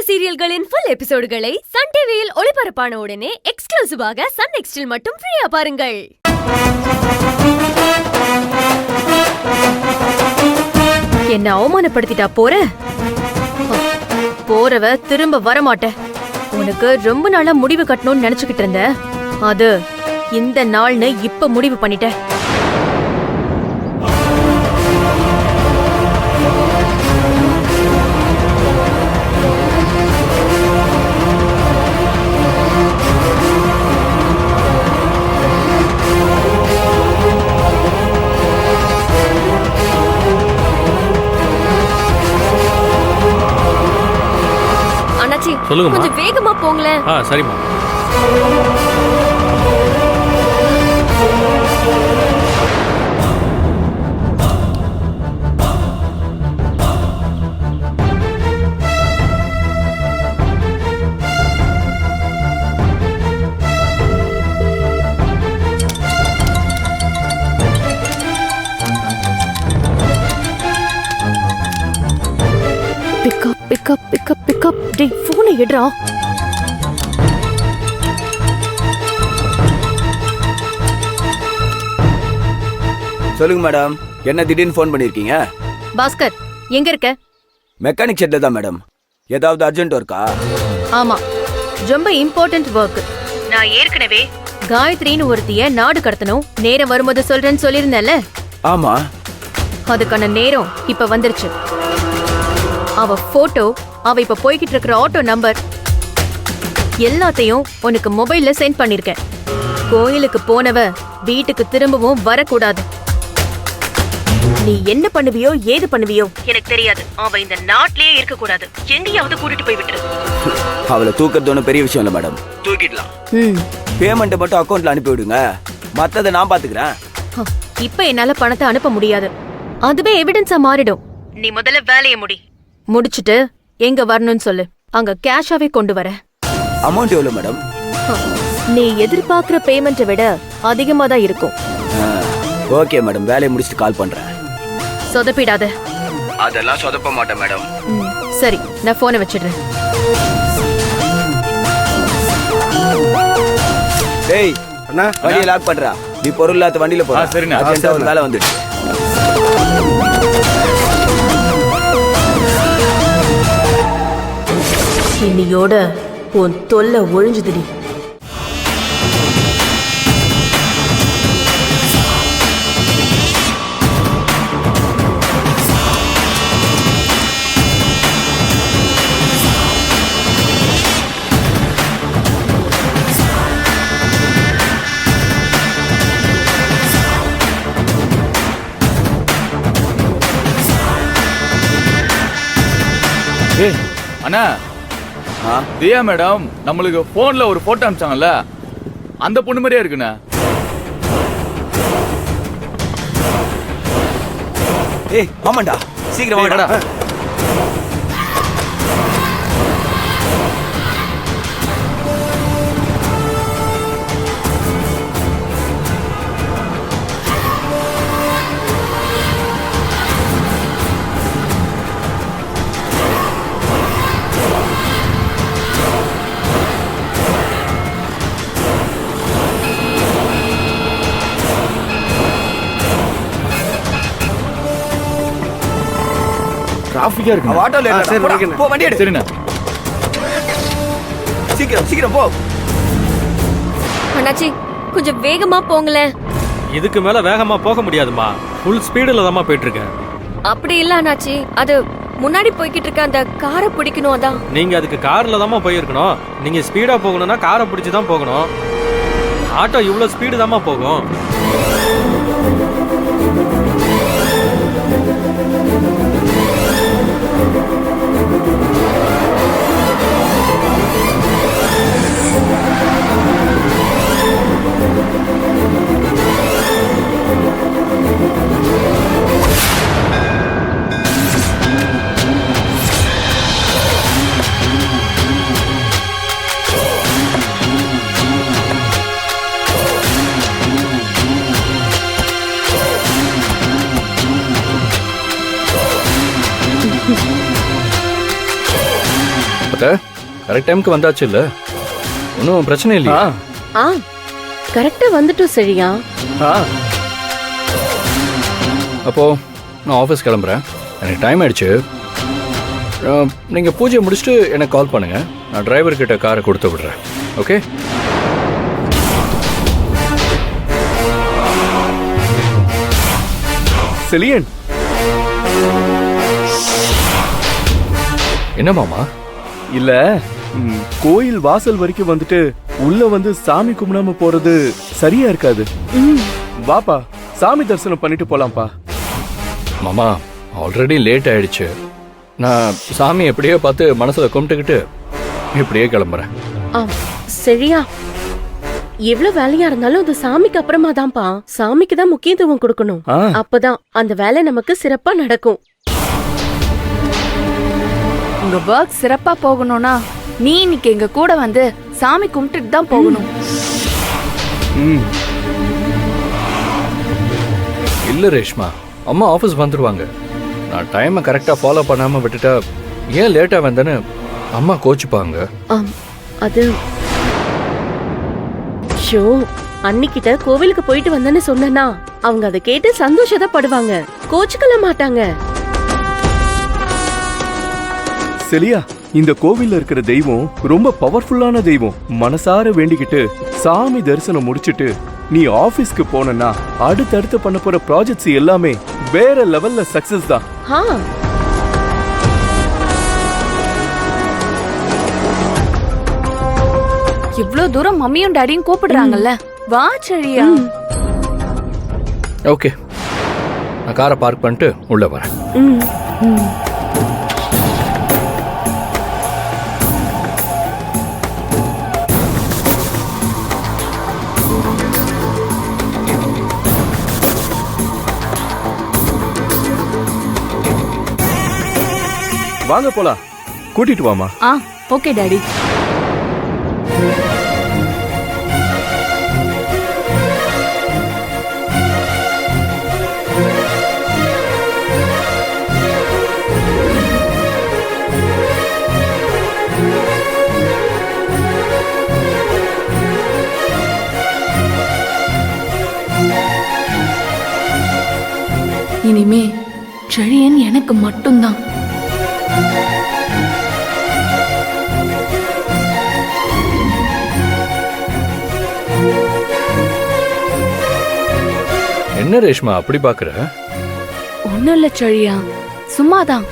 சீரியல்களின் full எபிசோடுகளை Sun டிவியில் ஒளிபரப்பான உடனே எக்ஸ்க்ளூசிவாக சன் நெக்ஸ்டில் மட்டும் ஃப்ரீயா பாருங்கள். என்ன அவமானப்படுத்திட்டா போறவ திரும்ப வரமாட்ட. உனக்கு ரொம்ப நாளா முடிவு கட்டணும்னு நினைச்சுக்கிட்டு இருந்த, அது இந்த நாள்னு இப்ப முடிவு பண்ணிட்ட. சொல்லுங்க, கொஞ்சம் வேகமா போங்களேன். சரிம்மா. பிக்கப் டேய் போனை எடுறா. சொல்லுங்க மேடம், என்ன திடீர்னு ஃபோன் பண்ணிருக்கீங்க? பாஸ்கர் எங்க இருக்க? மெக்கானிக் ஷெட்ல தான் மேடம். ஏதாவது அர்ஜென்ட் ஒர்க்கா? ஆமா, ரொம்ப இம்பார்ட்டன்ட் ஒர்க். நான் ஏற்கனவே காயத்ரின்னு ஒருத்திய நாடு கடத்தணும், நேரம் வரும்போது சொல்றேன்னு சொல்லியிருந்தேன்ல. ஆமா, அதுக்கான நேரம் இப்ப வந்துருச்சு. அவ போட்டோ, அவ இப்ப போய்கிட்டு இருக்கிற ஆட்டோ நம்பர் எல்லாத்தையும் உனக்கு மொபைல்ல சென்ட் பண்ணிருக்கேன். கோயிலுக்கு போனவ வீட்டுக்கு திரும்பவும் வரக்கூடாது. நீ என்ன பண்ணுவியோ ஏது பண்ணுவியோ எனக்கு தெரியாது. அவ இந்த நாட்டிலேயே இருக்க கூடாது. எங்கேயாவது கூட்டிட்டு போய் விட்டுரு. அவளை தூக்கிறது ஒன்றும் பெரிய விஷயம் இல்ல மேடம், தூக்கிடலாம். பேமெண்ட் மட்டும் அக்கௌண்ட்ல அனுப்பி விடுங்க, மத்ததை நான் பாத்துக்கிறேன். இப்ப என்னால பணத்தை அனுப்ப முடியாது, அதுவே எவிடன்ஸா மாறிடும். நீ முதல்ல வேலையை முடிச்சிட்டு எங்க வரணும்னு சொல்லு, அங்க கேஷாவே கொண்டு வர. அமௌண்ட் எவ்வளவு மேடம்? நீ எதிர்பார்க்கிற பேமெண்ட்டை விட அதிகமா தான் இருக்கும். ஓகே மேடம், வேலையை முடிச்சிட்டு கால் பண்றேன். சொதப்பிடாத. அதெல்லாம் சொதப்ப மாட்டேன் மேடம். சரி, நான் போனை வச்சிடுறேன். டேய் அண்ணா, வண்டியை லாக் பண்றா. நீ பொருள் இல்லாத வண்டியில போற. சரிண்ணா, அர்ஜென்ட்டா ஒரு வேலை வந்துடுச்சு. இன்னியோட உன் தொல்லை ஒழிஞ்சுதுடி. அண்ணா, தியா மேடம் நம்மளுக்கு போன்ல ஒரு போட்டோ அனுப்பிச்சாங்கல்ல, அந்த பொண்ணு மாதிரியே இருக்குண்ணா. ஏய் ஆமாண்டா, சீக்கிரம் வாடா. டிராஃபிக்கா இருக்கு. ஆட்டோல ஏறு. போ, வண்டி எடு. சரிண்ணா. சீக்கிரம் போ. அண்ணாச்சி கொஞ்சம் வேகமா போங்களேன். இதுக்கு மேல வேகமா போக முடியாதுமா, ஃபுல் ஸ்பீடுல தான் போயிட்டு இருக்கேன். அப்படி இல்ல அண்ணாச்சி, அது முன்னாடி போய்கிட்டு இருக்க அந்த காரை பிடிக்கணும். அதான் நீங்க அதுக்கு கார்ல தான் போயிருக்கணும். நீங்க ஸ்பீடா போகணும்னா காரை பிடிச்சு தான் போகணும். ஆட்டோ இவ்வளவு ஸ்பீடு தான் போகும். கரெக்ட் டைமுக்கு வந்தாச்சு இல்ல, ஒன்றும் பிரச்சனை இல்லையா? ஆ கரெக்டா வந்துட்டோம் செழியா. அப்போ நான் ஆஃபீஸ் கிளம்புறேன், எனக்கு டைம் ஆயிடுச்சு. நீங்கள் பூஜையை முடிச்சுட்டு எனக்கு கால் பண்ணுங்க, நான் டிரைவர் கிட்ட காரை கொடுத்து விடுறேன். ஓகே? செலியன், என்ன மாமா? இல்ல கோயில் வாசல் வரைக்கும் வந்துட்டு உள்ள வந்து சாமி கும்பிடாம போறது சரியா இருக்காது. வாப்பா, சாமி தரிசனம் பண்ணிட்டு போலாம்ப்பா. மாமா ஆல்ரெடி லேட் ஆயிடுச்சு, நான் சாமி எப்படியோ பார்த்து மனசுல கும்பிட்டுக்கிட்டு இப்படியே கிளம்புறேன். செழியா, எவ்வளவு வேலையா இருந்தாலும் அது சாமிக்கு அப்புறமா தான்ப்பா. சாமிக்கு தான் முக்கியத்துவம் கொடுக்கணும். அப்பதான் அந்த வேலை நமக்கு சிறப்பா நடக்கும். உங்க ஒர்க் சிறப்பா போகணும்னா நீ இன்னைக்கு எங்க கூட வந்து சாமி கும்பிட்டுட்டு தான் போகணும். இல்ல ரேஷ்மா, அம்மா ஆஃபீஸ் வந்துருவாங்க. நான் டைமை கரெக்டாக ஃபாலோ பண்ணாம விட்டுட்டா ஏன் லேட்டா வந்தேன்னு அம்மா கோச்சுப்பாங்க. அது ஷோ, அன்னிக்கிட்ட கோவிலுக்கு போயிட்டு வந்தேன்னு சொன்னா அவங்க அதை கேட்டு சந்தோஷப்படுவாங்க, கோச்சுக்கல மாட்டாங்க. செலியா, இந்த கோவில்ல இருக்கிற தெய்வம் ரொம்ப பவர்ஃபுல்லான தெய்வம். மனசார வேண்டிக்கிட்டு சாமி தரிசனம் முடிச்சிட்டு நீ ஆபீஸ்க்கு போனா அடுத்தடுத்து பண்ண போற ப்ராஜெக்ட்ஸ் எல்லாமே வேற லெவல்ல சக்சஸ் தான். இவ்ளோ தூரம் மம்மியும் டாடியும் கூப்பிடுறாங்கல்ல, வா செழியா. ஓகே, நான் காரை பார்க் பண்ணிட்டு உள்ள வரேன். வாங்க போலாம், கூட்டிட்டு வாமா. Okay daddy. இனிமே செழியன் எனக்கு மட்டும்தான். என்ன ரேஷ்மா அப்படி பாக்குற? ஒண்ணும் இல்ல செழியா, சும்மாதான்.